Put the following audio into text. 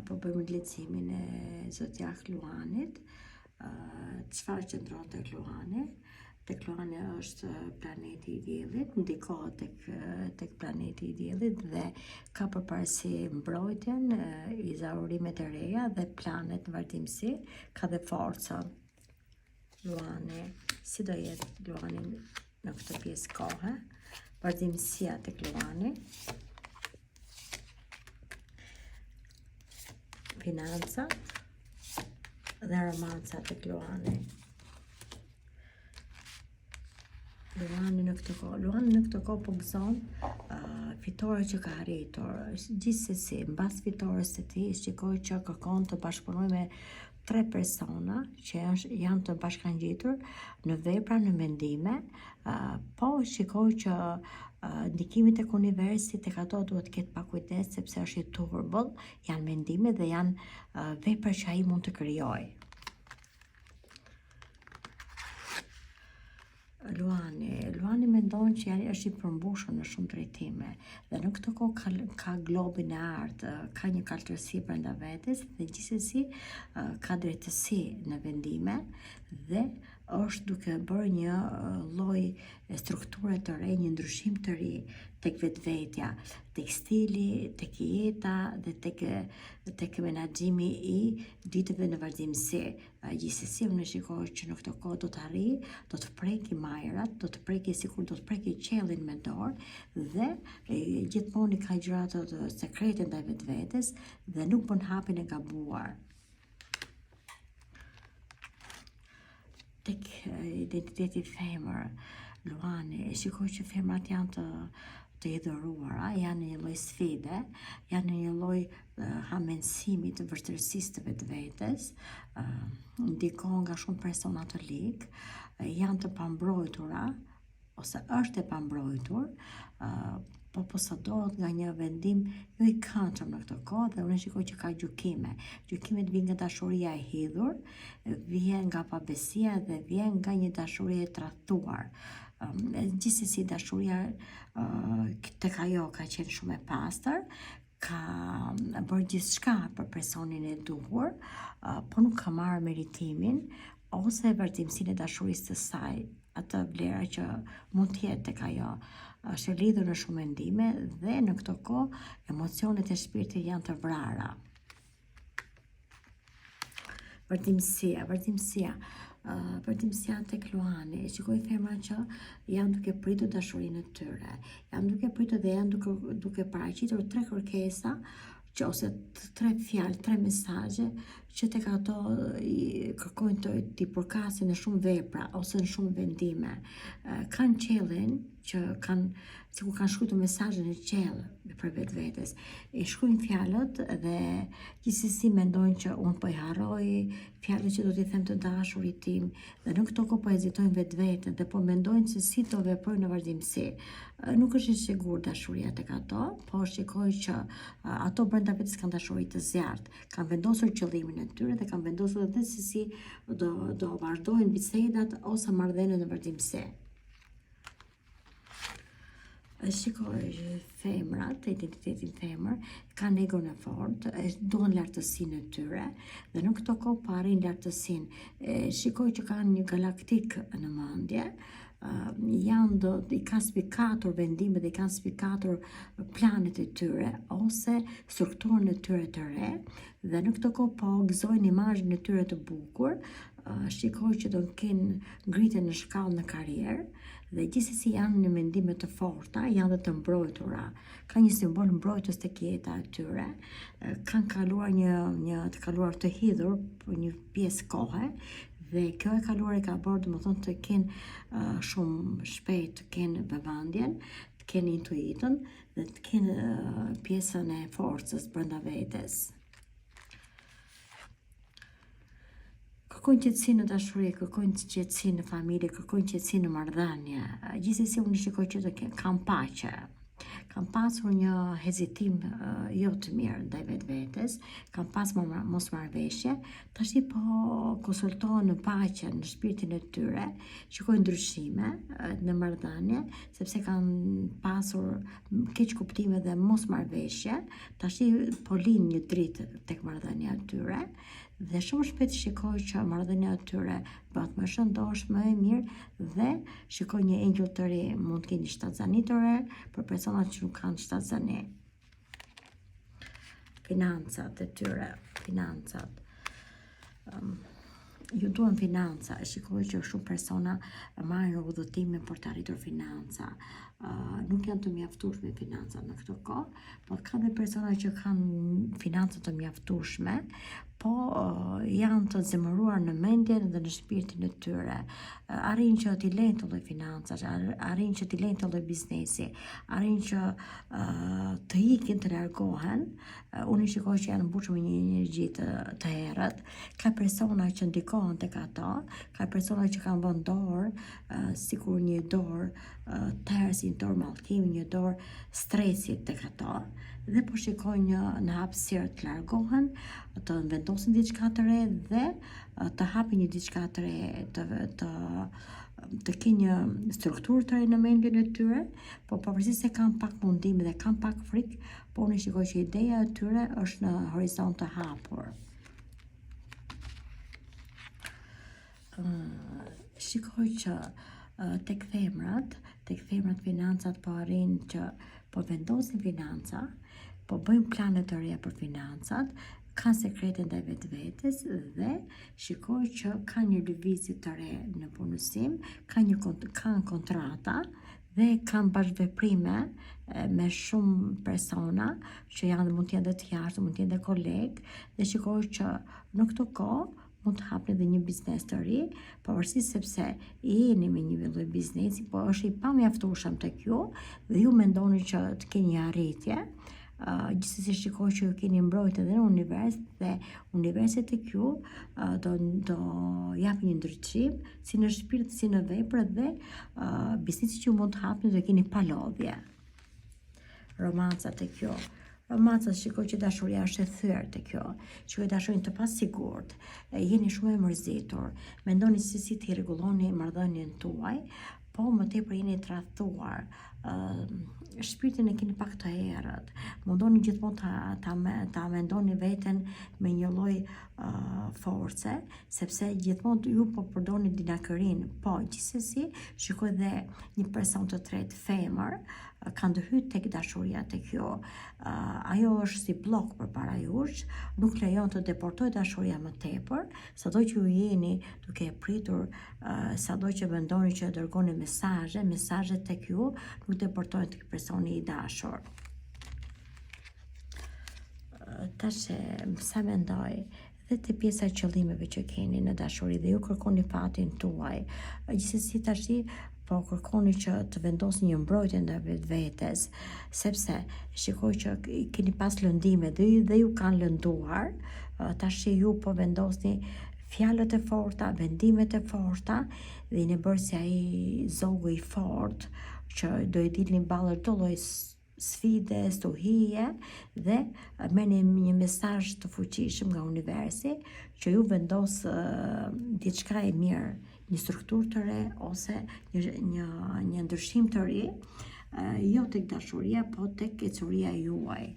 po bëjmë leximin e zodiak Luanit. Çfarë qëndron tek Luani? Tek Luani është planeti i diellit, ndikohet tek planeti i diellit dhe ka përparësi mbrojtjen, izaurimet e reja dhe planet në vazhdimsi, ka dhe forcën. Luani, si do jetë Luani në këtë pjesë kohe? Vazhdimësia tek Luani, financat dhe romanca tek Luani. Luani në këtë kohë po gëzon fitore që ka arritur. Gjithsesi, mbas fitores së tij, shikoj që kërkon të bashkëpunojë me 3 persona që janë të bashkangjitur në vepra, në mendime, po shikoj që ndikimit tek universi tek ato duhet të ketë pak kujdes sepse është i turbull, janë mendime dhe janë vepra që ai mund të krijojë. Luani mendon që është i përmbushur në shumë drejtime dhe në këtë kohë ka globin e artë, ka një kaltërsi brenda vetes dhe gjithsesi ka drejtësi në vendime dhe është duke bërë një lloj strukture të re, një ndryshim të ri tek vetvetja, tek stili, tek jeta dhe tek menaxhimi i ditëve në vazhdimsi. Gjithsesi unë shikoj që në këtë kohë do të arrijë, do të preki majrat, do të preki sikur do të preki qellin me dorë dhe gjithmonë ka gjëra të sekrete ndaj vetvetes dhe nuk bën hapin e gabuar. Tek identiteti femër, Luani, shikoj që femrat janë të idhëruara, janë në një lloj sfide, janë në një lloj hamendësimi të vërtetësisë të vetvetes, ndikon nga shumë persona të lig, janë të pambrojtura ose është e pambrojtur, po posadohet nga një vendim jo i këndshëm në këtë kohë dhe unë shikoj që ka gjykime. Gjykimet vijnë nga dashuria e hidhur, vjen nga pabesia dhe vjen nga një dashuri e tradhtuar. Gjithsesi dashuria tek ajo ka qenë shumë e pastër, ka bërë gjithçka për personin e duhur, po nuk ka marrë meritimin ose vazhdimsinë e dashurisë së saj, atë vlera që mund të jetë tek ajo. Është e lidhur në shumë mendime dhe në këtë kohë emocionet e shpirtit janë të vrara. Vazhdimësia tek Luani, shikoj femra që janë duke pritur dashurinë e tyre, janë duke pritur dhe janë duke paraqitur 3 kërkesa që ose 3 fjalë, 3 mesazhe që tek ato kërkojnë t'i përkasin në shumë vepra ose në shumë vendime. Kanë qellin që sikur kanë shkruar mesazhin e qellë për vetvetes. I shkruajnë fjalët dhe gjithsesi mendojnë që unë po i harroj fjalët që do t'i them të dashurit tim dhe në këto kohë po hezitojnë vetveten dhe po mendojnë se si do veprojnë në vazhdimsi. Nuk është e sigurt dashuria tek ato, po shikoj që ato brenda vetes kanë dashuri të zjarrt, kanë vendosur qëllimin e tyre dhe kanë vendosur edhe se si do vazhdojnë bisedat ose marrëdhëniet në vazhdimsi. Shikoj femrat, identitetin femër, kanë egon e fortë, duan lartësinë e tyre dhe në këto kohë po arrin lartësinë. Shikoj që kanë një galaktik në mendje, i kanë spikatur vendimet dhe i kanë spikatur planet e tyre ose strukturën e tyre të re dhe në këtë kohë po gëzojnë imazhin e tyre të bukur. Shikoj që do të kenë ngritje në shkallë në karrierë dhe gjithsesi janë në mendime të forta, janë dhe të mbrojtura. Ka një simbol mbrojtës tek jeta e tyre. Kanë kaluar një të kaluar të hidhur për një pjesë kohe dhe kjo e kaluar e ka bërë domethënë të kenë shumë shpejt të kenë vëmendjen, të kenë intuitën dhe të kenë pjesën e forcës brenda vetes. Kërkojnë qetësi në dashuri, kërkojnë qetësi në familje, kërkojnë qetësi në marrëdhënie. Gjithsesi unë shikoj që kanë paqe. Kam pasur një hezitim jo të mirë ndaj vetvetes, kam pas mosmarrëveshje, tash po konsultohen në paqe në shpirtin e tyre, shikojnë ndryshime në marrëdhënie, sepse kanë pasur keq kuptime dhe mosmarrëveshje, tash po lind një dritë tek marrëdhënia e tyre. Dhe shumë shpejt shikoj që marrëdhënia e tyre bëhet më shëndoshme, më e mirë dhe shikoj një engjëll të ri, mund të keni shtatzani të re për personat që nuk kanë shtatzani. Financat e tyre, financat. Ju duhen financa, shikoj që shumë persona marrin udhëtime për të arritur financa. Nuk janë të mjaftueshme financat në këtë kohë, por ka dhe persona që kanë financa të mjaftueshme, po janë të zemëruar në mendjen dhe në shpirtin e tyre. Arrin që t'i lejnë të lloj financa, arrin që t'i lejnë të lloj biznesi, arrin që të ikin, të largohen. Unë shikoj që janë mbushur me një energji të errët. Ka persona që ndikohen tek ato, ka persona që kanë vënë dorë, sikur një dorë tërë, si një dorë mallkimi, një dorë stresit tek ato, dhe po shikojnë në hapësirë të largohen, të vendosin diçka të re dhe të hapin një diçka të re, të kenë një strukturë të re në mendjen e tyre, po pavarësisht se kanë pak mundime dhe kanë pak frikë, po unë shikoj që ideja e tyre është në horizont të hapur. Shikoj që tek femrat financat po arrin që po vendosin financa, po bëjmë plane të reja për financat, kanë sekrete ndaj vetvetes dhe shikoj që ka një lëvizje të re në punësim, kanë kontrata dhe kanë bashkëveprime me shumë persona që janë, mund të jenë dhe të jashtë, mund të jenë dhe kolegë, dhe shikoj që në këtë kohë mund të hapni dhe një biznes të ri, pavarësisht sepse jeni me një lloj biznesi, po është i pamjaftueshëm tek ju dhe ju mendoni që të keni një arritje. Gjithsesi shikoj që ju keni mbrojtje edhe në univers dhe universi tek ju do japë një ndryshim si në shpirt si në vepër dhe biznesi që ju mund të hapni do keni pa lodhje. Romanca tek ju. Romanca, shikoj që dashuria është e thyer tek kjo. Shikoj dashurinë të pasigurt. Jeni shumë e mërzitur. Mendoni se si t'i rregulloni marrëdhënien tuaj, po më tepër jeni të rrethuar. Shpirtin e keni pak të errët. Mundoni gjithmonë ta mendoni veten me një lloj force, sepse gjithmonë ju po përdorni dinakërin. Po, gjithsesi, shikoj dhe një person të tretë, femër, ka ndërhyr tek dashuria tek ju. Ajo është si blok përpara jush, nuk lejon të deportojë dashuria më tepër, sado që ju jeni duke pritur, sado që mendoni që dërgoni mesazhe tek ju nuk deportohen tek personi i dashur. Tash sa mendoj dhe të pjesa e qëllimeve që keni në dashuri dhe ju kërkoni fatin tuaj. Gjithsesi tash po kërkoni që të vendosni një mbrojtje ndaj vetvetes, sepse shikoj që keni pas lëndime dhe ju kanë lënduar, tash ju po vendosni fjalët e forta, vendimet e forta dhe jeni bërë si ai zogu i fortë që do i dilni balë çdo lloj sfide, stuhije dhe merrni një mesazh të fuqishëm nga universi që ju vendos diçka e mirë, një strukturë të re ose një ndryshim të ri, jo tek dashuria, po tek kecuria juaj.